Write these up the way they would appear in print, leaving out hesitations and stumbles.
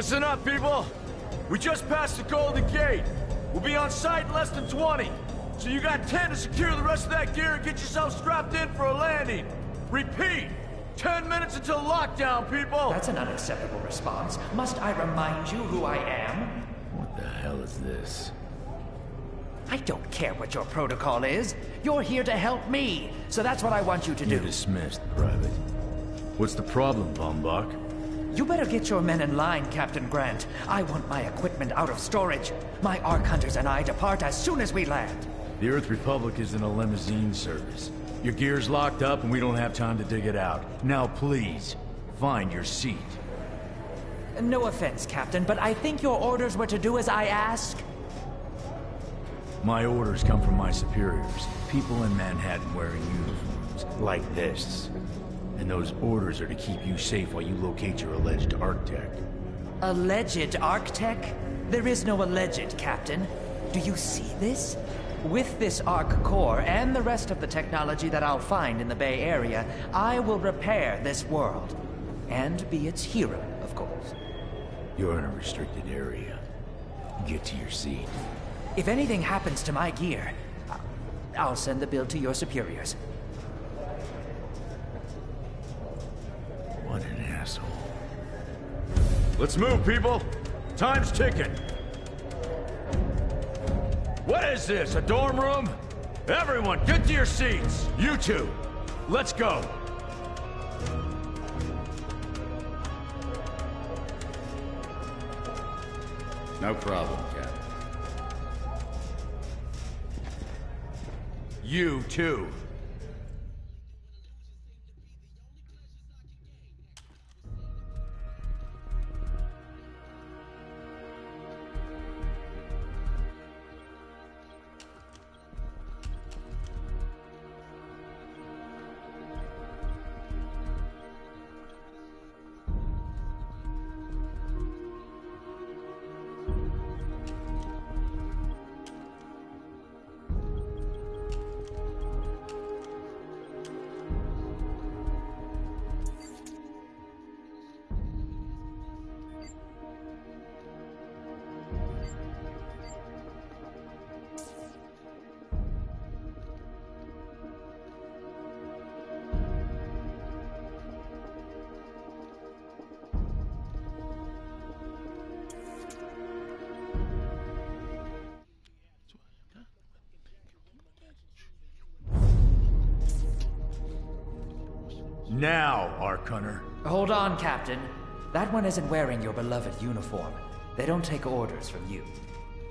Listen up, people! We just passed the Golden Gate. We'll be on site in less than 20. So you got 10 to secure the rest of that gear and get yourself strapped in for a landing. Repeat! 10 minutes until lockdown, people! That's an unacceptable response. Must I remind you who I am? What the hell is this? I don't care what your protocol is. You're here to help me. So that's what I want you to do. You're dismissed, Private. What's the problem, Von Bach? You better get your men in line, Captain Grant. I want my equipment out of storage. My Ark Hunters and I depart as soon as we land. The Earth Republic is in a limousine service. Your gear's locked up and we don't have time to dig it out. Now please, find your seat. No offense, Captain, but I think your orders were to do as I ask. My orders come from my superiors. People in Manhattan wearing uniforms, like this. And those orders are to keep you safe while you locate your alleged Arc-Tech. Alleged Arc-Tech? There is no alleged, Captain. Do you see this? With this Arc core and the rest of the technology that I'll find in the Bay Area, I will repair this world. And be its hero, of course. You're in a restricted area. Get to your seat. If anything happens to my gear, I'll send the bill to your superiors. What an asshole. Let's move, people! Time's ticking! What is this, a dorm room? Everyone, get to your seats! You two, let's go! No problem, Cap. You too. Now, Ark Hunter. Hold on, Captain. That one isn't wearing your beloved uniform. They don't take orders from you.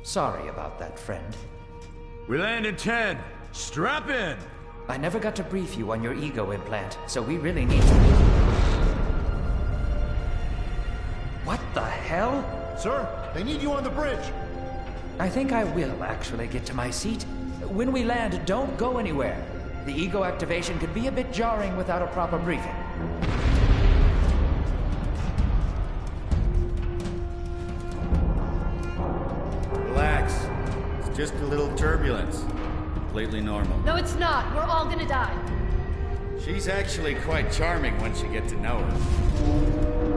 Sorry about that, friend. We land in 10. Strap in! I never got to brief you on your ego implant, so we really need to... What the hell? Sir, they need you on the bridge. I think I will actually get to my seat. When we land, don't go anywhere. The ego activation could be a bit jarring without a proper briefing. Relax. It's just a little turbulence. Completely normal. No, it's not. We're all gonna die. She's actually quite charming once you get to know her.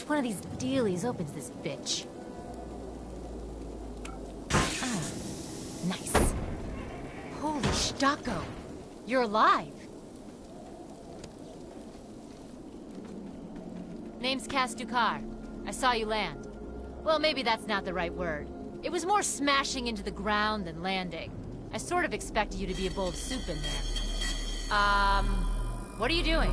one of these dealies opens this bitch. Ah, nice. Holy Stocko. You're alive. Name's Kastukar. I saw you land. Well, maybe that's not the right word. It was more smashing into the ground than landing. I sort of expected you to be a bowl of soup in there. What are you doing?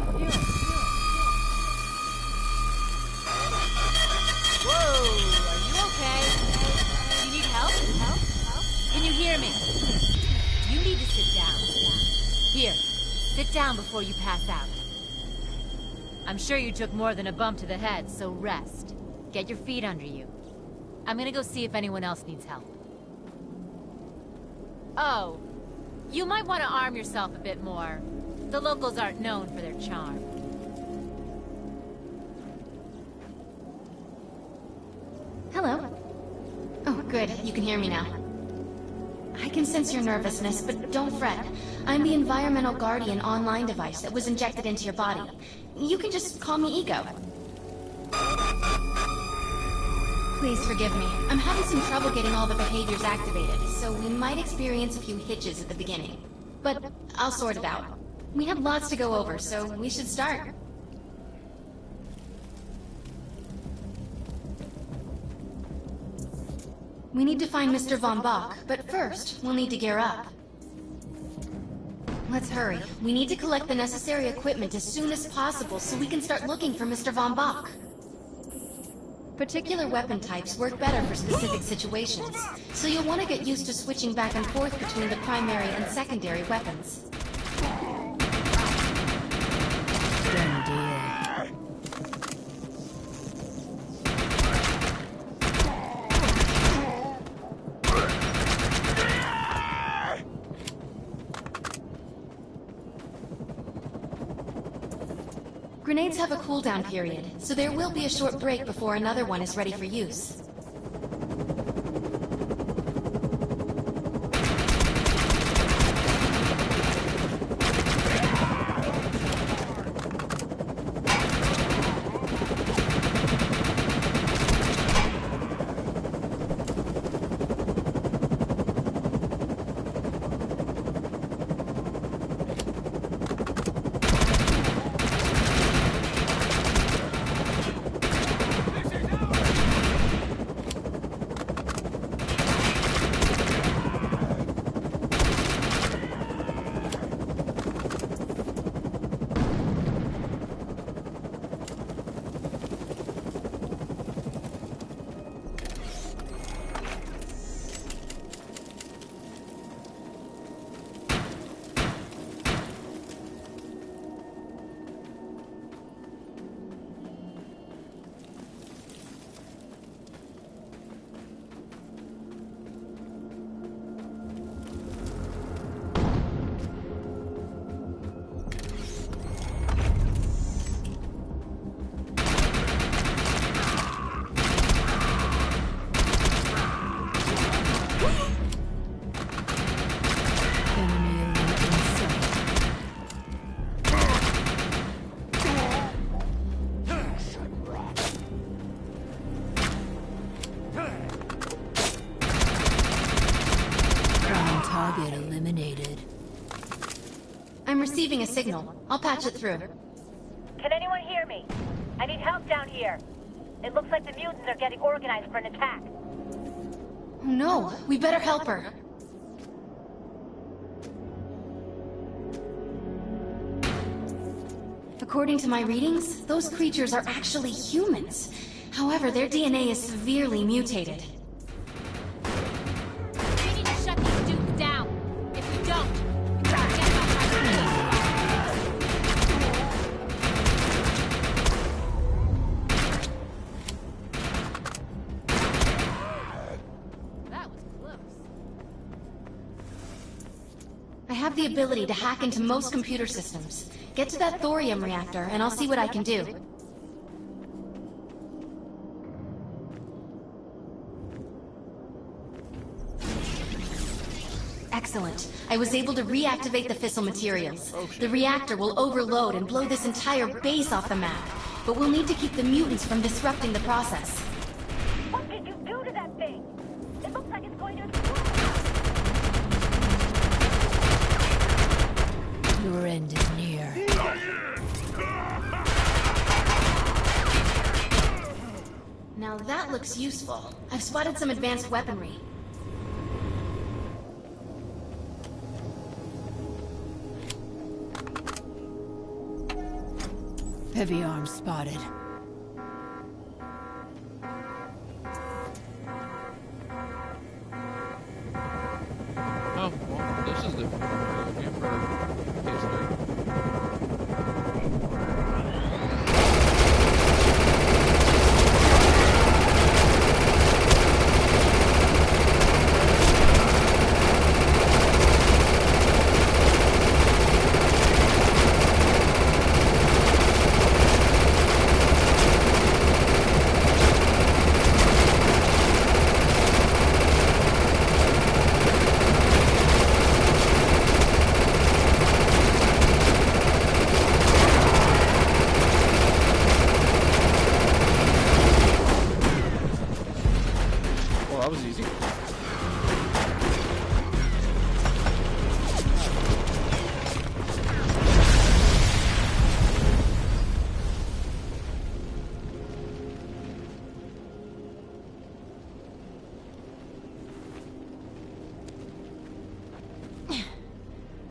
Whoa, are you okay? Do you need help? Can you hear me? You need to sit down. Here, sit down before you pass out. I'm sure you took more than a bump to the head, so rest. Get your feet under you. I'm gonna go see if anyone else needs help. Oh, you might want to arm yourself a bit more. The locals aren't known for their charm. Hello. Oh, good. You can hear me now. I can sense your nervousness, but don't fret. I'm the Environmental Guardian online device that was injected into your body. You can just call me Ego. Please forgive me. I'm having some trouble getting all the behaviors activated, so we might experience a few hitches at the beginning. But I'll sort it out. We have lots to go over, so we should start. We need to find Mr. Von Bach, but first, we'll need to gear up. Let's hurry. We need to collect the necessary equipment as soon as possible so we can start looking for Mr. Von Bach. Particular weapon types work better for specific situations, so you'll want to get used to switching back and forth between the primary and secondary weapons. Done deal. Grenades have a cooldown period, so there will be a short break before another one is ready for use. Target eliminated. I'm receiving a signal. I'll patch it through. Can anyone hear me? I need help down here. It looks like the mutants are getting organized for an attack. Oh no, we better help her. According to my readings, those creatures are actually humans. However, their DNA is severely mutated. We need to shut these dudes down. If we don't, we're gonna get off That was close. I have the ability to hack into most computer systems. Get to that thorium reactor, and I'll see what I can do. Excellent. I was able to reactivate the fissile materials. The reactor will overload and blow this entire base off the map. but we'll need to keep the mutants from disrupting the process. What did you do to that thing? It looks like it's going to explode. Your end is near. Now that looks useful. I've spotted some advanced weaponry. Heavy arms spotted. Oh, well, this is the game for PS3. Well, that was easy.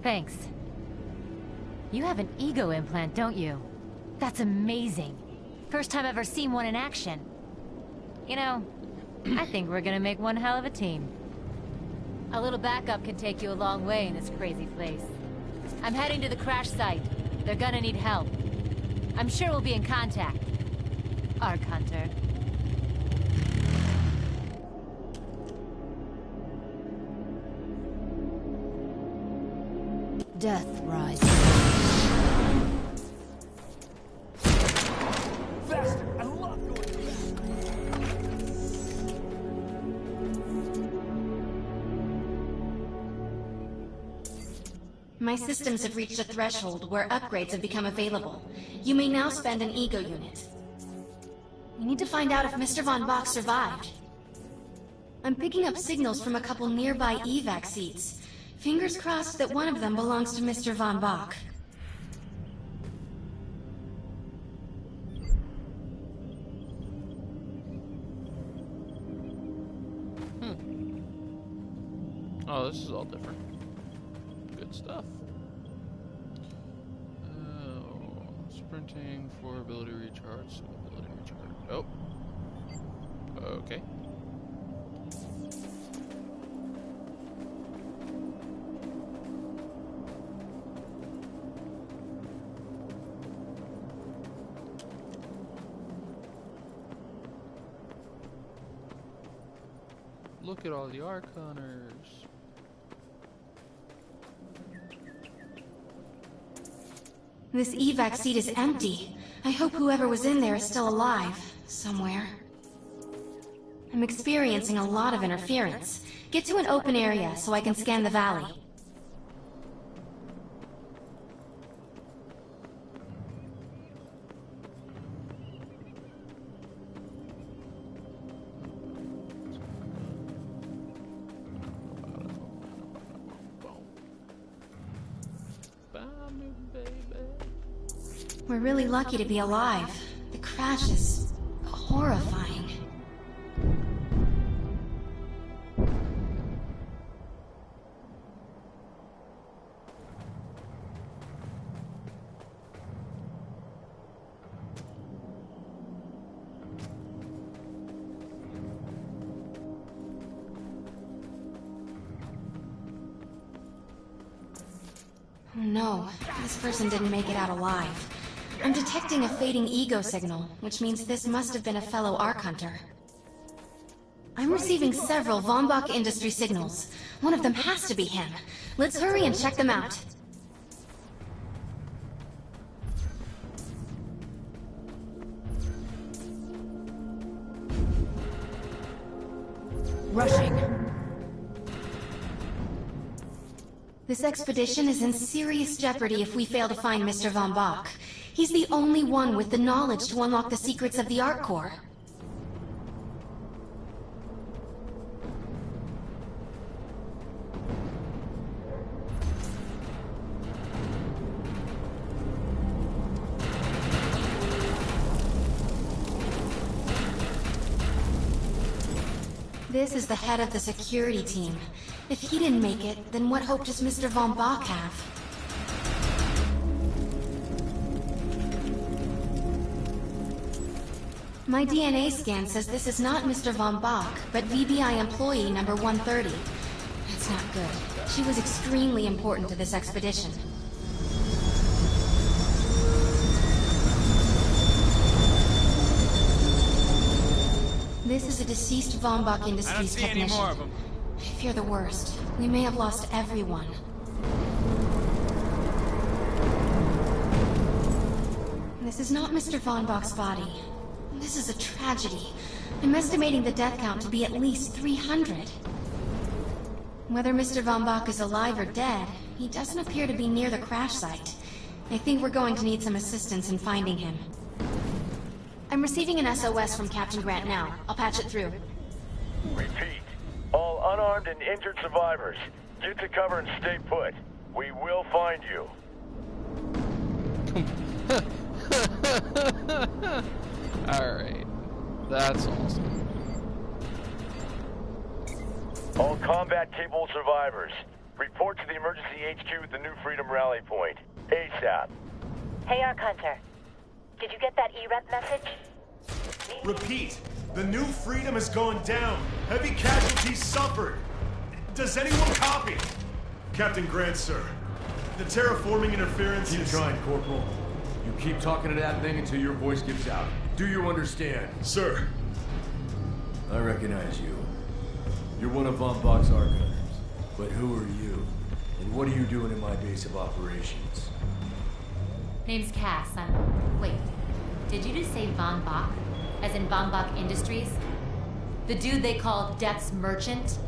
Thanks. You have an ego implant, don't you? That's amazing. First time I've ever seen one in action. You know, I think we're gonna make one hell of a team. A little backup can take you a long way in this crazy place. I'm heading to the crash site. They're gonna need help. I'm sure we'll be in contact. Arc Hunter. Death rises. Faster! I love going fast! My systems have reached a threshold where upgrades have become available. You may now spend an ego unit. We need to find out if Mr. Von Bach survived. I'm picking up signals from a couple nearby evac seats. Fingers crossed that one of them belongs to Mr. Von Bach. Oh, this is all different. Good stuff. Sprinting for ability recharge, so ability recharge. Oh. Okay. Look at all the Arc Hunters. This evac seat is empty. I hope whoever was in there is still alive, somewhere. I'm experiencing a lot of interference. Get to an open area so I can scan the valley. We're really lucky to be alive. The crash is horrifying. Oh no, this person didn't make it out alive. I'm detecting a fading ego signal, which means this must have been a fellow Arc Hunter. I'm receiving several Von Bach Industry signals. One of them has to be him. Let's hurry and check them out. Rushing. This expedition is in serious jeopardy if we fail to find Mr. Von Bach. He's the only one with the knowledge to unlock the secrets of the Arc Core. This is the head of the security team. If he didn't make it, then what hope does Mr. Von Bach have? My DNA scan says this is not Mr. Von Bach, but VBI employee number 130. That's not good. She was extremely important to this expedition. This is a deceased Von Bach Industries technician. I don't see any more of them. I fear the worst. We may have lost everyone. This is not Mr. Von Bach's body. This is a tragedy. I'm estimating the death count to be at least 300. Whether Mr. Von Bach is alive or dead, he doesn't appear to be near the crash site. I think we're going to need some assistance in finding him. I'm receiving an SOS from Captain Grant now. I'll patch it through. Repeat. All unarmed and injured survivors, get to cover and stay put. We will find you. Alright. That's awesome. All combat-capable survivors, report to the emergency HQ at the New Freedom Rally Point. ASAP. Hey, Arc Hunter. Did you get that E-Rep message? Repeat. The New Freedom is going down. Heavy casualties suffered. Does anyone copy? Captain Grant, sir. The terraforming interference Keep trying, Corporal. You keep talking to that thing until your voice gives out. Do you understand? Sir. I recognize you. You're one of Von Bach's arc hunters. But who are you? And what are you doing in my base of operations? Name's Cass. Wait. Did you just say Von Bach? As in Von Bach Industries? The dude they call Death's Merchant?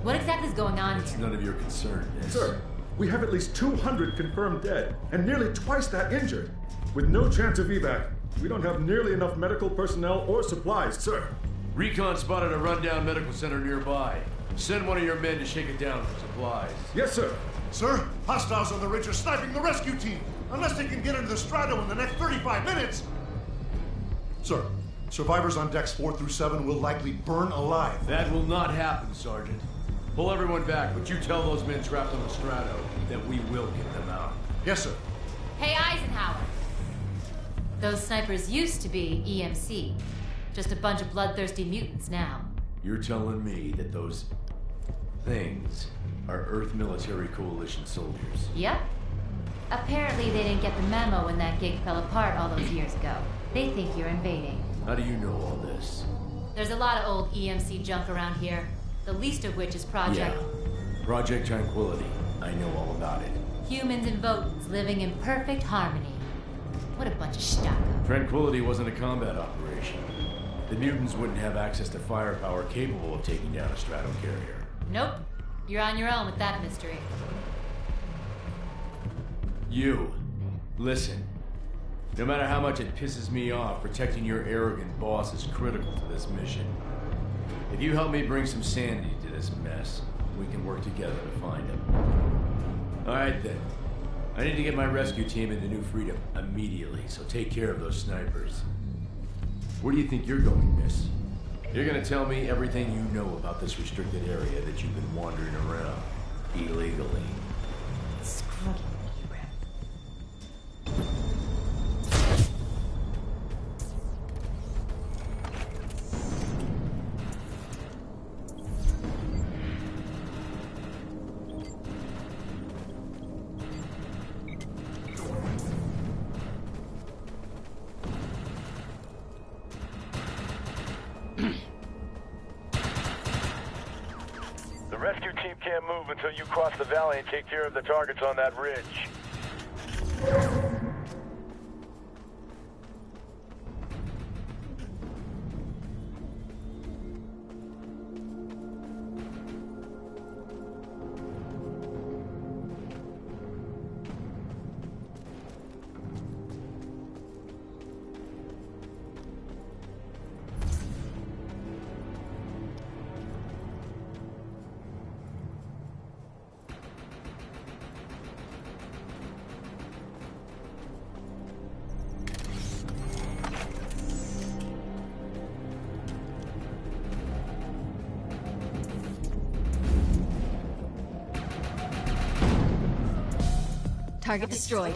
What exactly is going on It's here? none of your concern, Miss. Sir, we have at least 200 confirmed dead, and nearly twice that injured. With no chance of evac, we don't have nearly enough medical personnel or supplies, sir. Recon spotted a rundown medical center nearby. Send one of your men to shake it down for supplies. Yes, sir. Sir, hostiles on the ridge are sniping the rescue team. Unless they can get into the Strato in the next 35 minutes. Sir, survivors on decks 4 through 7 will likely burn alive. That will not happen, Sergeant. Pull everyone back, but you tell those men trapped on the Strato that we will get them out. Yes, sir. Hey, Eisenhower. Those snipers used to be EMC. Just a bunch of bloodthirsty mutants now. You're telling me that those things are Earth Military Coalition soldiers? Yep. Apparently they didn't get the memo when that gig fell apart all those years ago. They think you're invading. How do you know all this? There's a lot of old EMC junk around here. The least of which is Project... Yeah. Project Tranquility. I know all about it. Humans and Votans living in perfect harmony. What a bunch of stuff. Tranquility wasn't a combat operation. The mutants wouldn't have access to firepower capable of taking down a strato carrier. Nope. You're on your own with that mystery. You. Listen. No matter how much it pisses me off, protecting your arrogant boss is critical to this mission. If you help me bring some sanity to this mess, we can work together to find him. Alright then. I need to get my rescue team into New Freedom immediately, so take care of those snipers. Where do you think you're going, miss? You're gonna tell me everything you know about this restricted area that you've been wandering around illegally. Screw you, E-Rep. The rescue team can't move until you cross the valley and take care of the targets on that ridge. Target destroyed.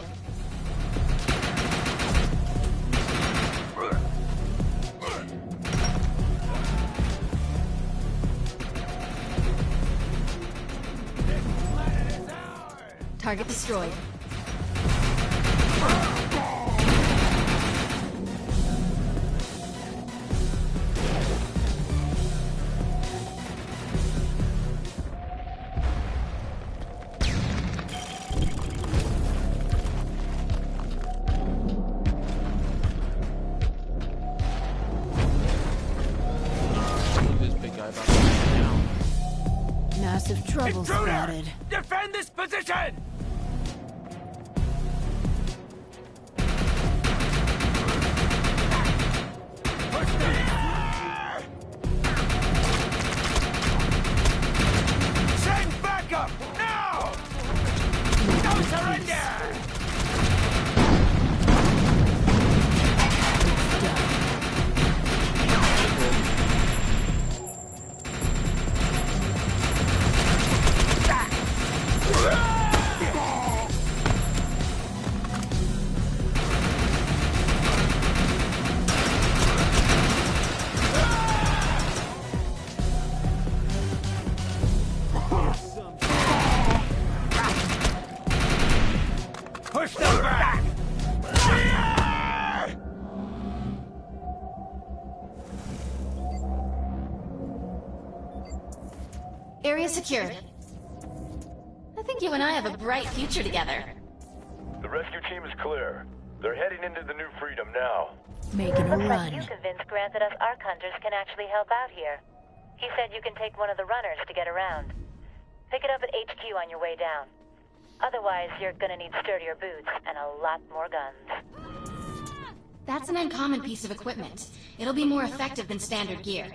Target destroyed. This big guy about to go down. Massive trouble spotted. Defend this position! Send backup! Now! No surrender! Push them back! Area secured. I think you and I have a bright future together. The rescue team is clear. They're heading into the New Freedom now. Making a Looks like you run. convinced Grant that us Ark Hunters can actually help out here. He said you can take one of the runners to get around. Pick it up at HQ on your way down. Otherwise, you're gonna need sturdier boots and a lot more guns. That's an uncommon piece of equipment. It'll be more effective than standard gear.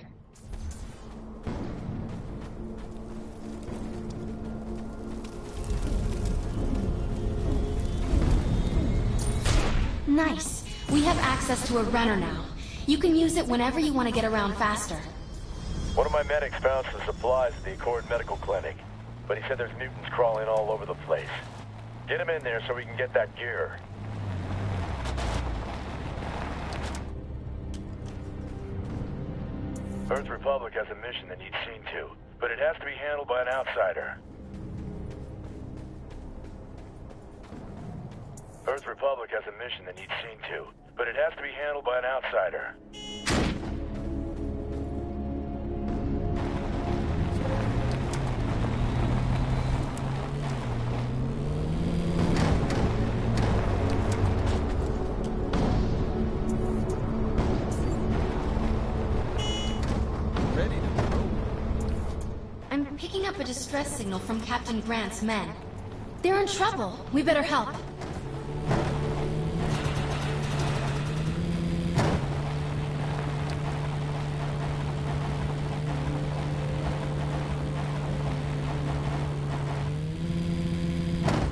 Nice. We have access to a runner now. You can use it whenever you want to get around faster. One of my medics found some supplies at the Accord Medical Clinic, but he said there's mutants crawling all over the place. Get him in there so we can get that gear. Earth Republic has a mission that needs seen to, but it has to be handled by an outsider. Earth Republic has a mission that needs seen to, but it has to be handled by an outsider. Ready to go. I'm picking up a distress signal from Captain Grant's men. They're in trouble. We better help.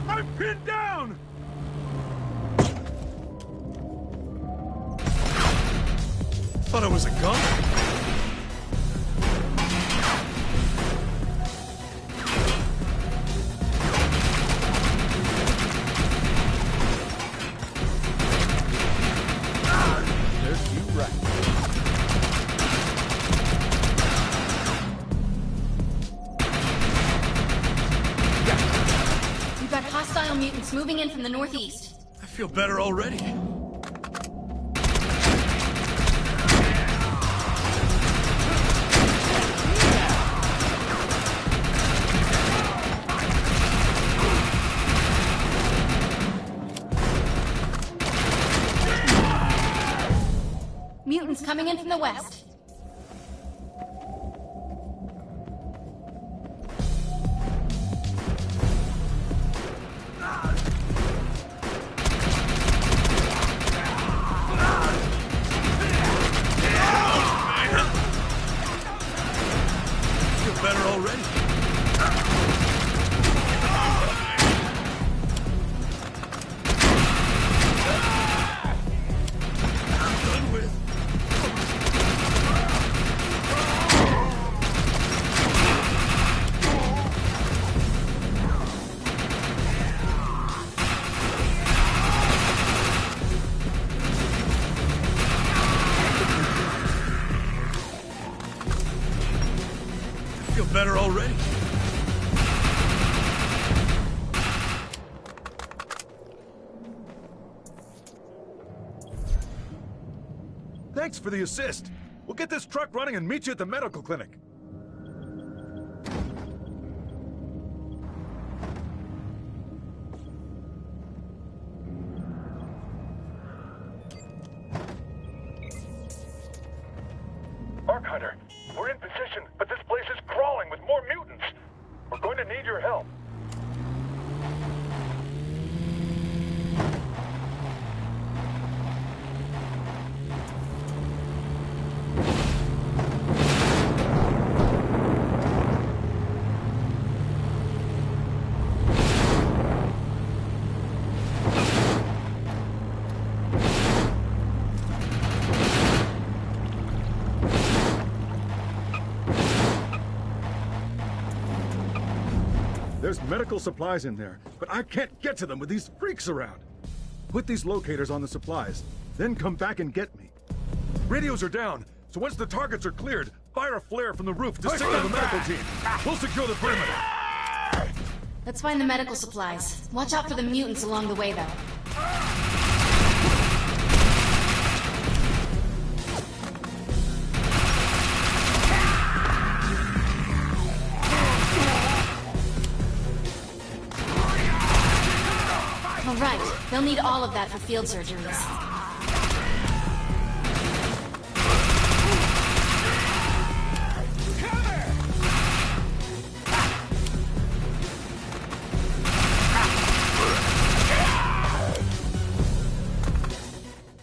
I'm pinned down! Thought it was a gun. Serves you right. We've got hostile mutants moving in from the northeast. I feel better already. Mutants coming in from the west. I feel better already. I'm done with. better already. Thanks for the assist. We'll get this truck running and meet you at the medical clinic. Arc Hunter, we're in position, but this place is crawling with more mutants. We're going to need your help. There's medical supplies in there, but I can't get to them with these freaks around. Put these locators on the supplies, then come back and get me. Radios are down, so once the targets are cleared, fire a flare from the roof to signal the medical team. We'll secure the perimeter. Let's find the medical supplies. Watch out for the mutants along the way, though. All right, they'll need all of that for field surgeries.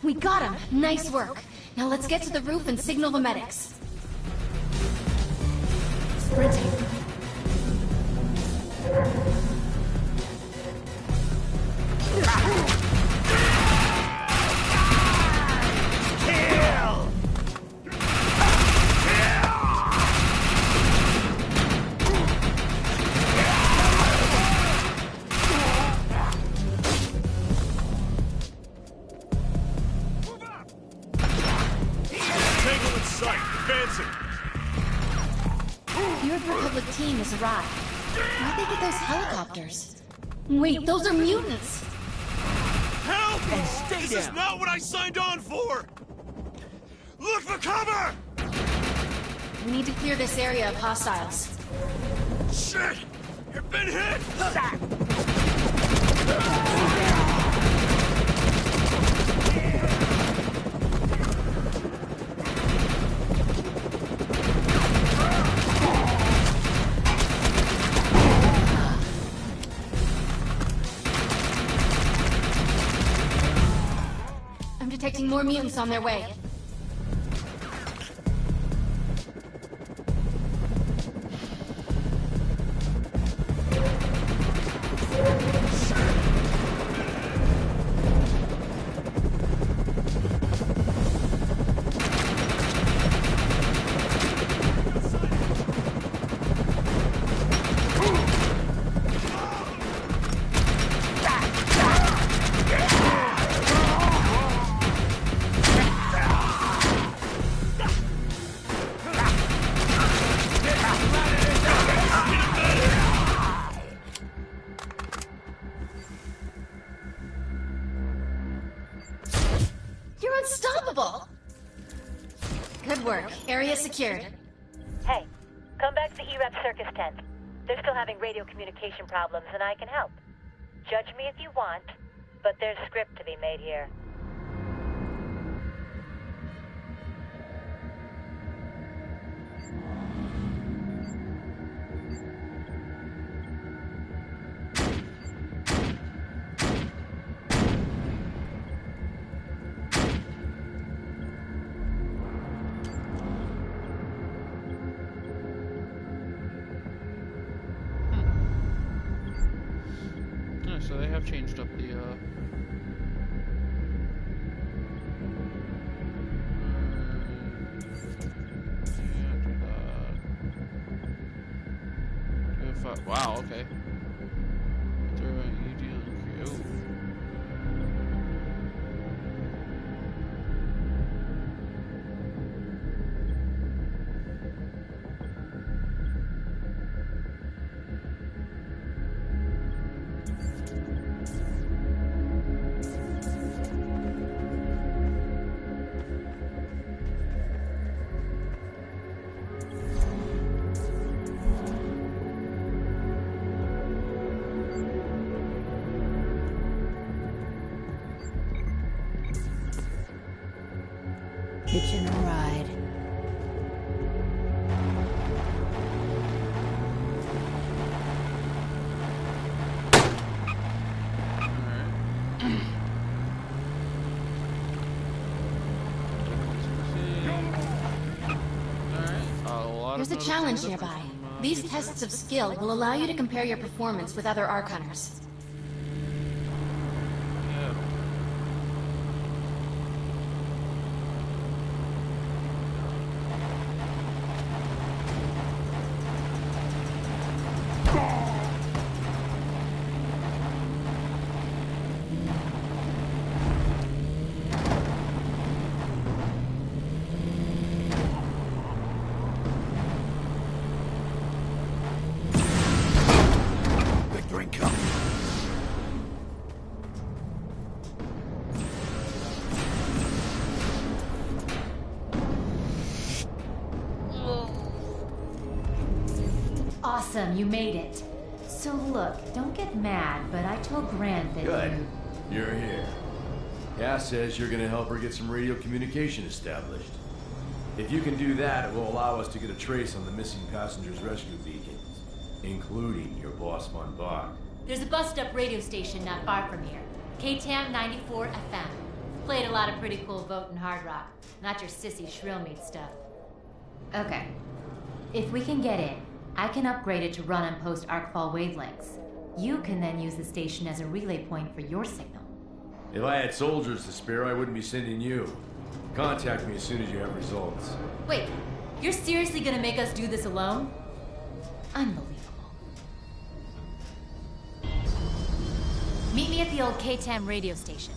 We got him! Nice work. Now let's get to the roof and signal the medics. Sprinting. Team has arrived. Where'd they get those helicopters? Wait, those are mutants! Help! This is not what I signed on for! Look for cover! We need to clear this area of hostiles. Shit! You've been hit! Detecting more mutants on their way. Good work. Area secured. Hey, come back to the EREP circus tent. They're still having radio communication problems, and I can help. Judge me if you want, but there's script to be made here. So they have changed up the wow, okay. Hitching a ride. There's a challenge nearby. These tests of skill will allow you to compare your performance with other Ark Hunters. Awesome, you made it. So look, don't get mad, but I told Grant that Good. You're here. Cass says you're gonna help her get some radio communication established. If you can do that, it will allow us to get a trace on the missing passengers' rescue beacons, including your boss Von Bach. There's a bust-up radio station not far from here. KTAM 94 FM. Played a lot of pretty cool voting hard rock. Not your sissy shrill meat stuff. Okay. If we can get in, I can upgrade it to run on post-Arcfall wavelengths. You can then use the station as a relay point for your signal. If I had soldiers to spare, I wouldn't be sending you. Contact me as soon as you have results. Wait, you're seriously gonna make us do this alone? Unbelievable. Meet me at the old KTAM radio station.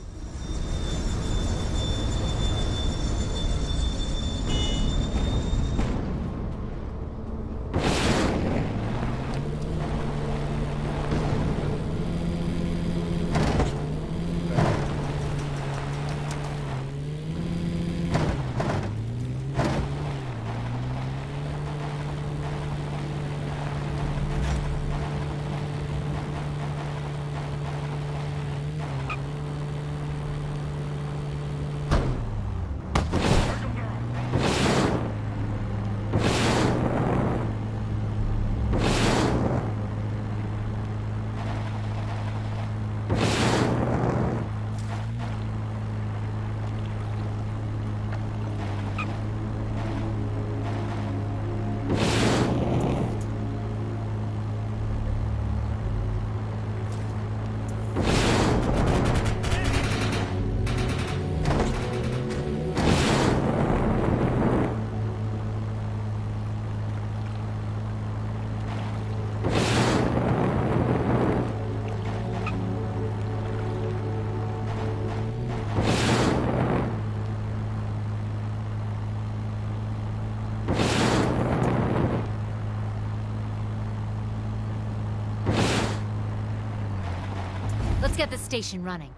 Let's get the station running.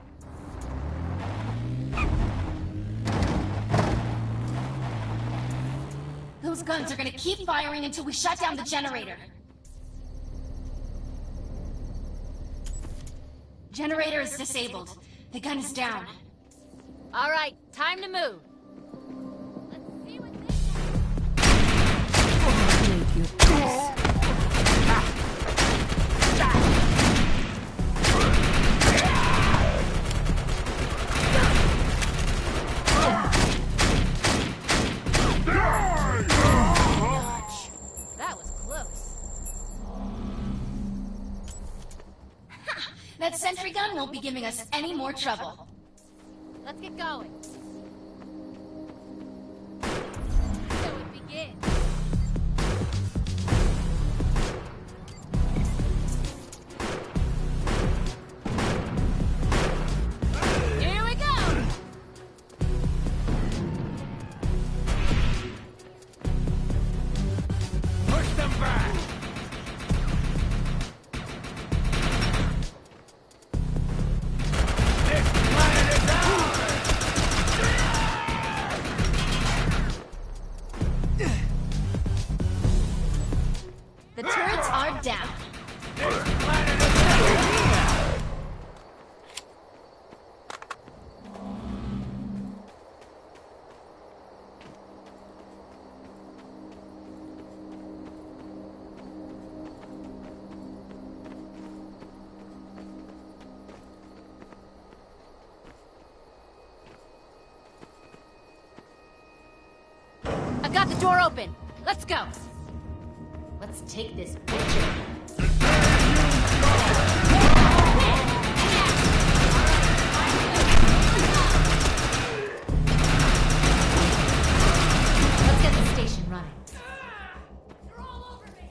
Those guns are gonna keep firing until we shut down the generator. Generator is disabled. The gun is down. All right, time to move. Make your peace. That was close. That sentry gun won't be giving us any more trouble. Let's get going. So it begins. Here we go! Push them back! This planet is ours! I've got the door open. Let's go. Let's take this picture. Let's get the station running. You're all over me.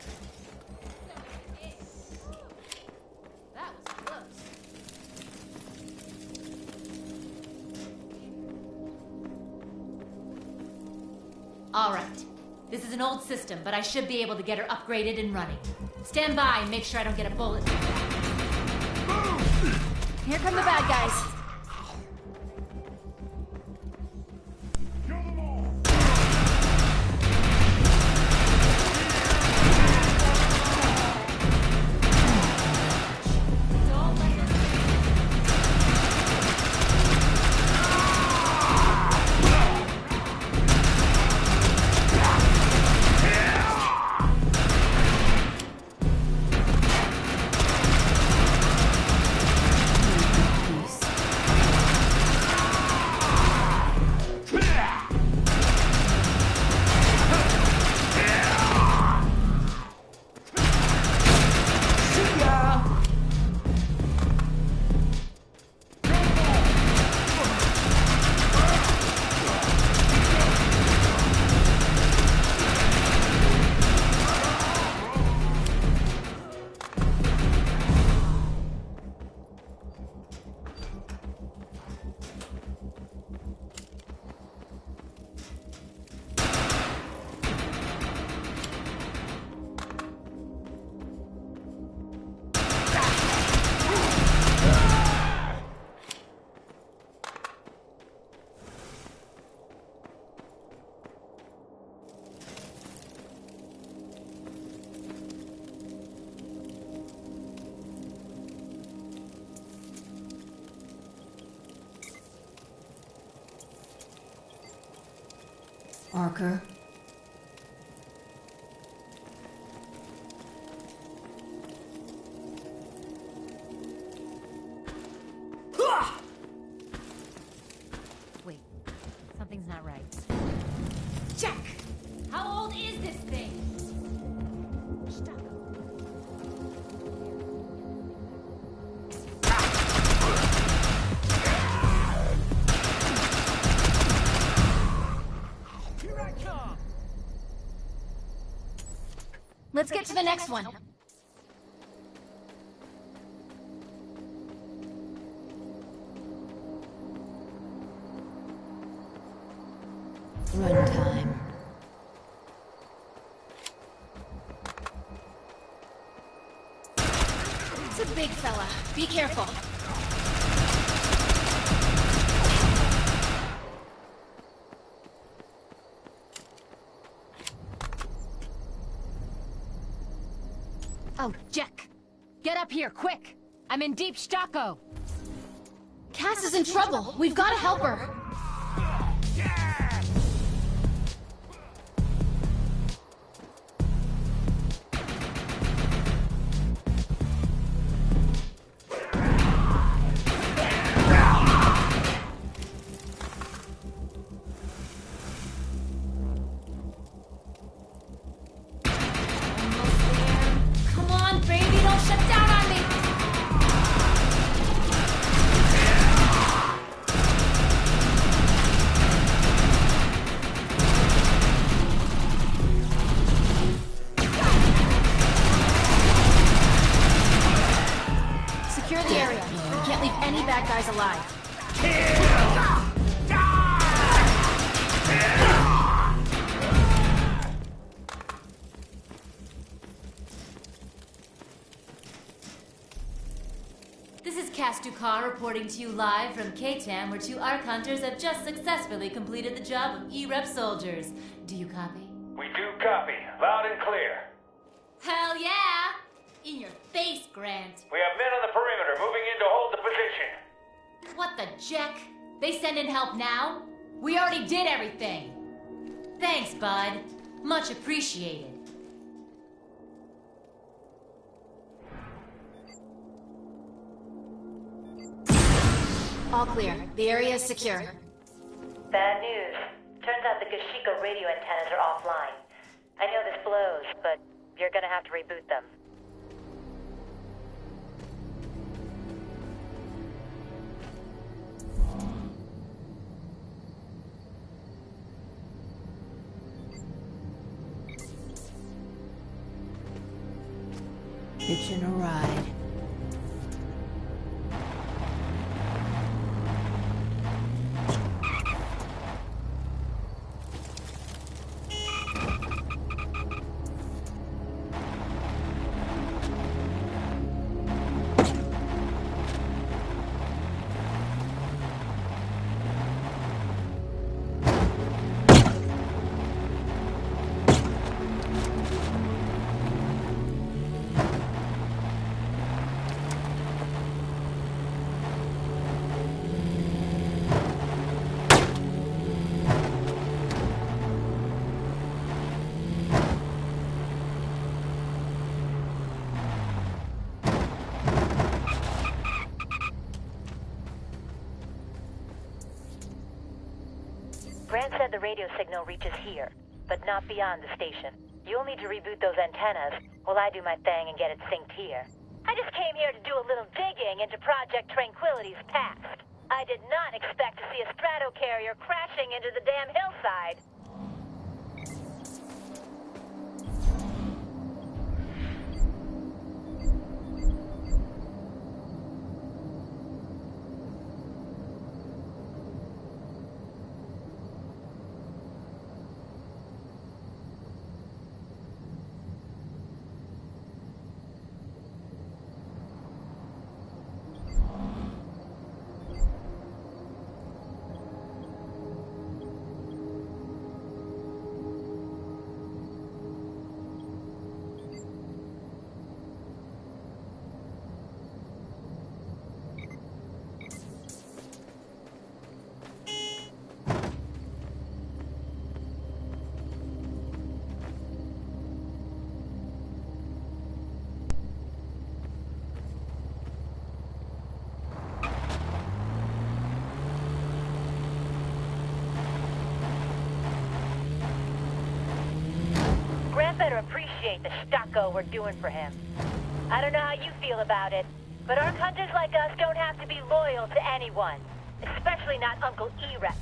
That was close. All right. This is an old system, but I should be able to get her upgraded and running. Stand by and make sure I don't get a bullet. Here come the bad guys. Archer. Wait, something's not right. Jack! How old is this thing? Stop. Let's get to the next one. Run time. It's a big fella. Be careful. Oh, Jack! Get up here, quick! I'm in deep stocko! Cass is in trouble. We've got to help her. Come on, baby, don't shut down on me! Secure the area. We can't leave any bad guys alive. This is Cass Ducar reporting to you live from K-Town, where 2 Ark Hunters have just successfully completed the job of E-Rep soldiers. Do you copy? We do copy. Loud and clear. Hell yeah! In your face, Grant. We have men on the perimeter moving in to hold the position. What the jack? They send in help now? We already did everything. Thanks, bud. Much appreciated. All clear. The area is secure. Bad news. Turns out the Gashiko radio antennas are offline. I know this blows, but you're gonna have to reboot them. Hitching a ride. Grant said the radio signal reaches here, but not beyond the station. You'll need to reboot those antennas while I do my thing and get it synced here. I just came here to do a little digging into Project Tranquility's past. I did not expect to see a stratocarrier crashing into the damn hillside. Better appreciate the stucco we're doing for him. I don't know how you feel about it, but ARC hunters like us don't have to be loyal to anyone, especially not Uncle E-Rep.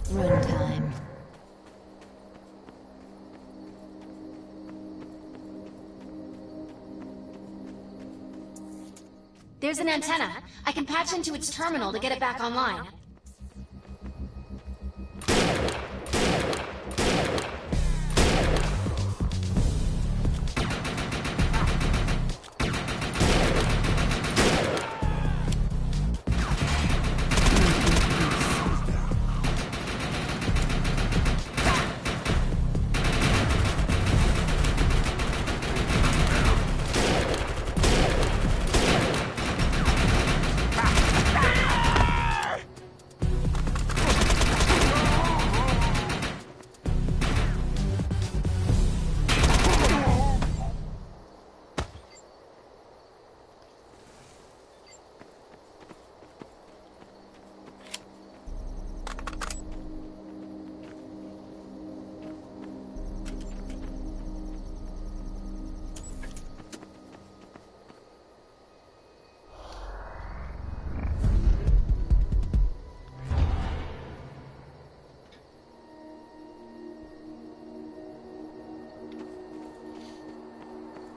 Runtime. There's an antenna. I can patch into its terminal to get it back online.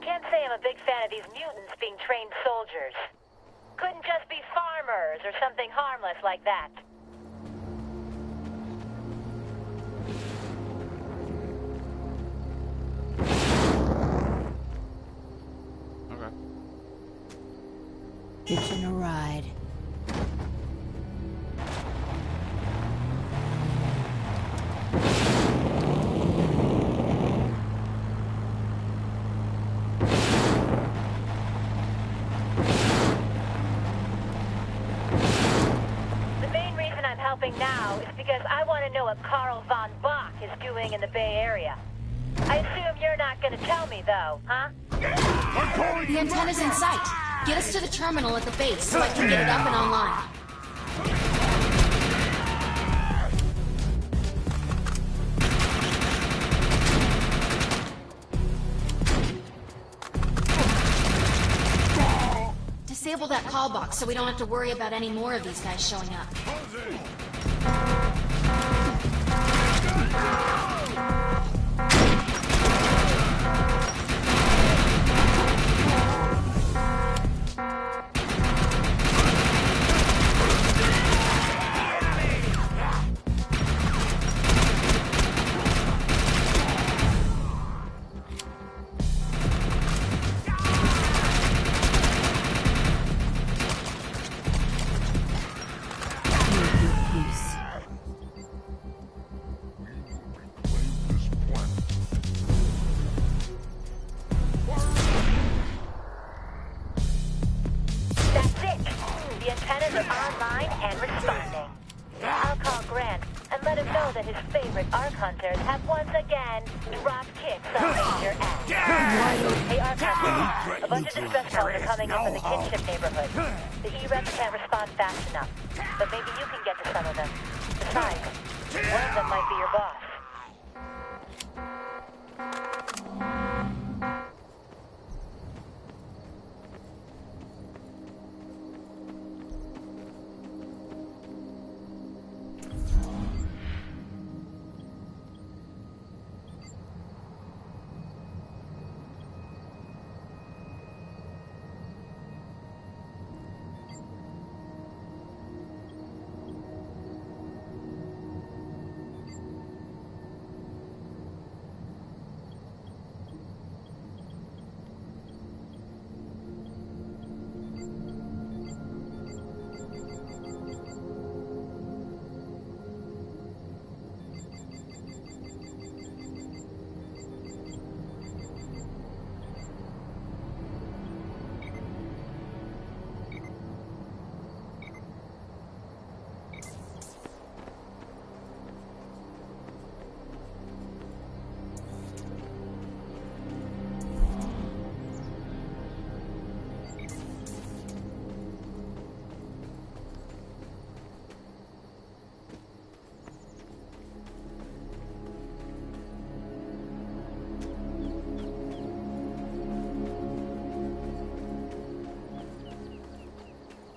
Can't say I'm a big fan of these mutants being trained soldiers. Couldn't just be farmers or something harmless like that. Okay. Hitching a ride. know is because I want to know what Karl von Bach is doing in the Bay Area. I assume you're not going to tell me, though, huh? The antenna's in sight. Get us to the terminal at the base so I can get it up and online. Disable that call box so we don't have to worry about any more of these guys showing up.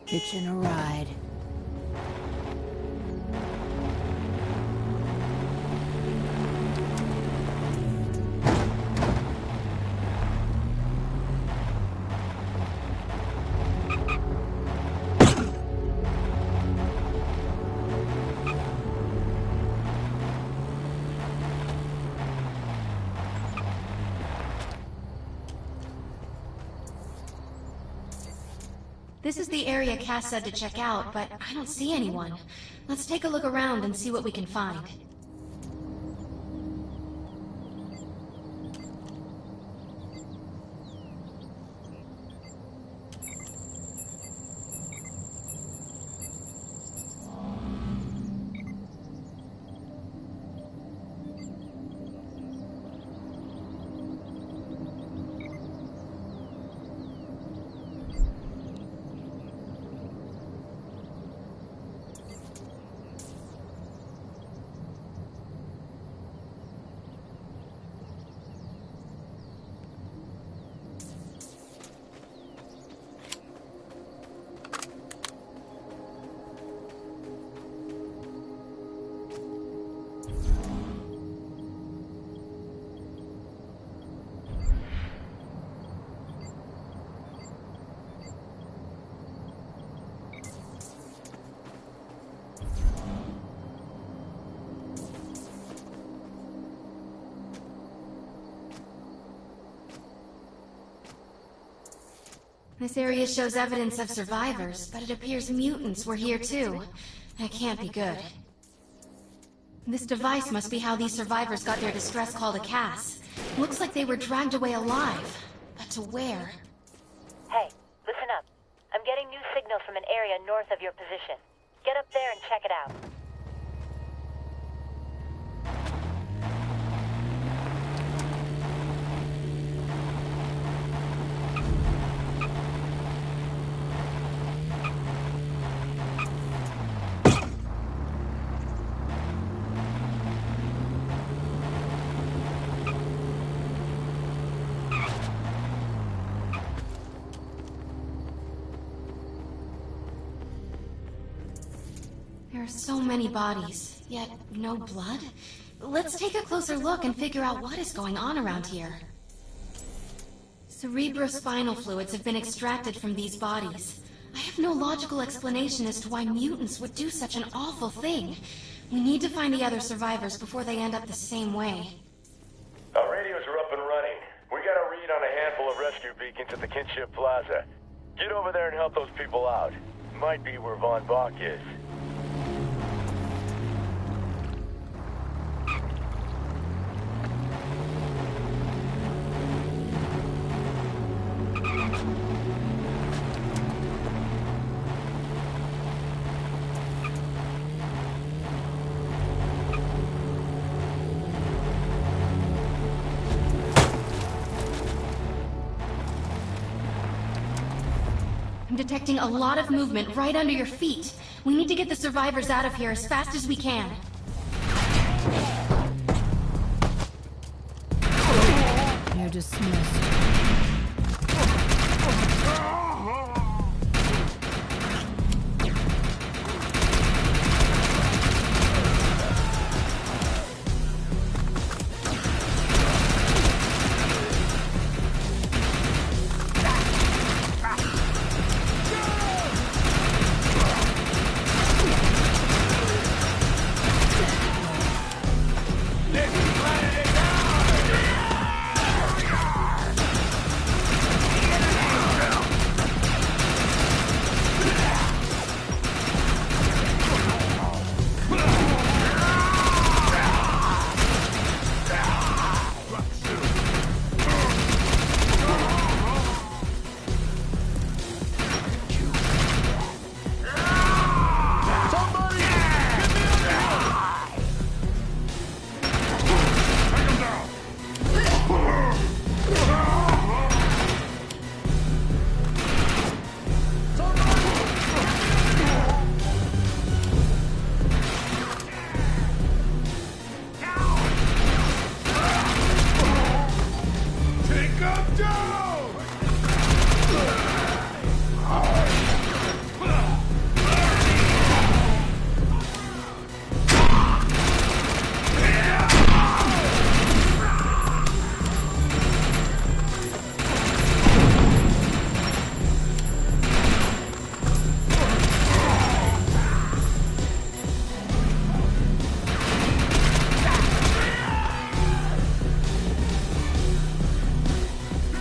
Hitching a ride. This is the area Cass said to check out, but I don't see anyone. Let's take a look around and see what we can find. This area shows evidence of survivors, but it appears mutants were here too. That can't be good. This device must be how these survivors got their distress call to Cass. Looks like they were dragged away alive. But to where? Hey, listen up. I'm getting new signal from an area north of your position. Get up there and check it out. There are so many bodies, yet no blood. Let's take a closer look and figure out what is going on around here. Cerebrospinal fluids have been extracted from these bodies. I have no logical explanation as to why mutants would do such an awful thing. We need to find the other survivors before they end up the same way. Our radios are up and running. We got a read on a handful of rescue beacons at the Kinship Plaza. Get over there and help those people out. Might be where Von Bach is. I'm detecting a lot of movement right under your feet. We need to get the survivors out of here as fast as we can. You're dismissed.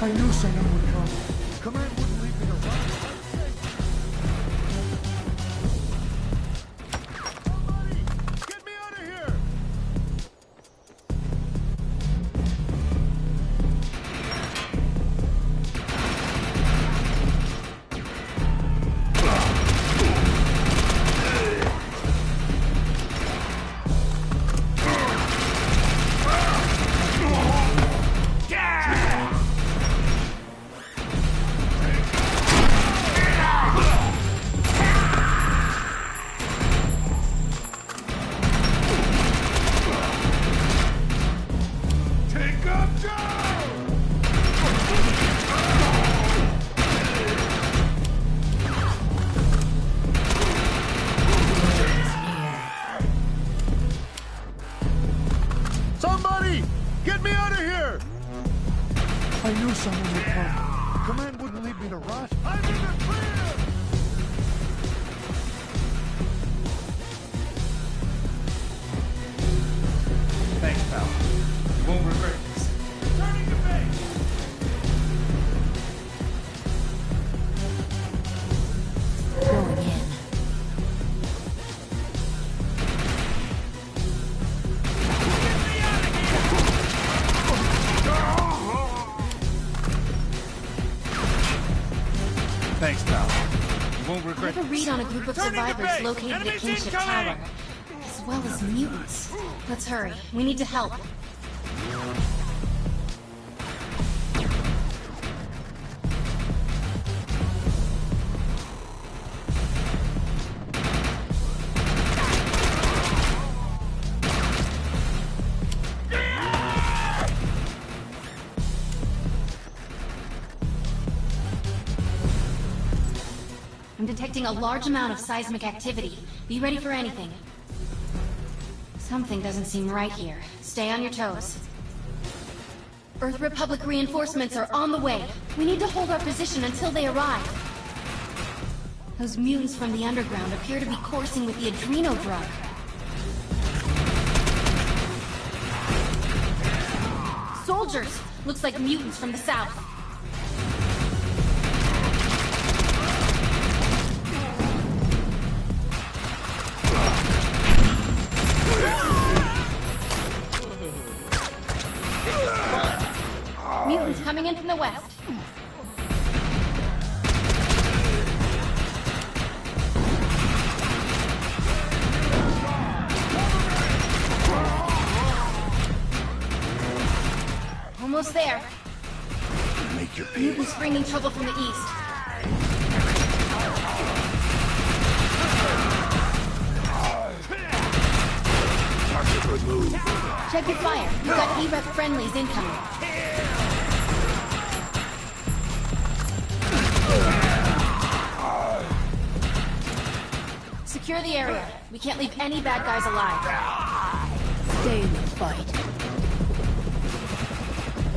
I knew someone would come. Command wouldn't leave me to rot. Somebody! Get me out of here! Somebody! Get me out of here! I knew someone would come. Command wouldn't leave me to rot. I'm in the clear! Thanks, pal. You won't regret this. Turning to base! Going in. Thanks, pal. You won't I regret have a read on a group of survivors located at Kinship Tower, as well as mutants. Let's hurry. We need to help. I'm detecting detecting a large amount of seismic activity. Be ready for anything. Something doesn't seem right here. Stay on your toes. Earth Republic reinforcements are on the way. We need to hold our position until they arrive. Those mutants from the underground appear to be coursing with the adreno drug. Soldiers! Looks like mutants from the south. Mutants coming in from the west. Almost there. Make your Mutants bringing trouble from the east. Good move. Check your fire. We've got E-Rep friendlies incoming. Secure the area. We can't leave any bad guys alive. Stay in the fight.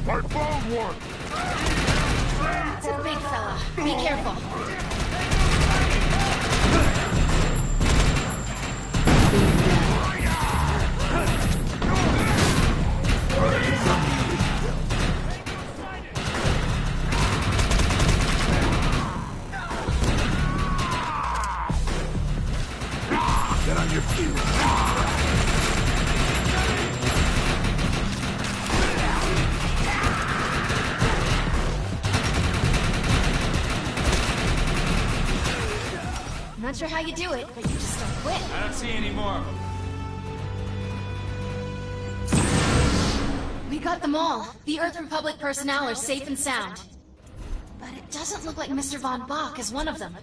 I found one! It's a big fella. Be careful. Get on your feet. I'm not sure how you do it, but you just don't quit. I don't see any more of them. We got them all. The Earth Republic personnel are safe and sound. But it doesn't look like Mr. Von Bach is one of them.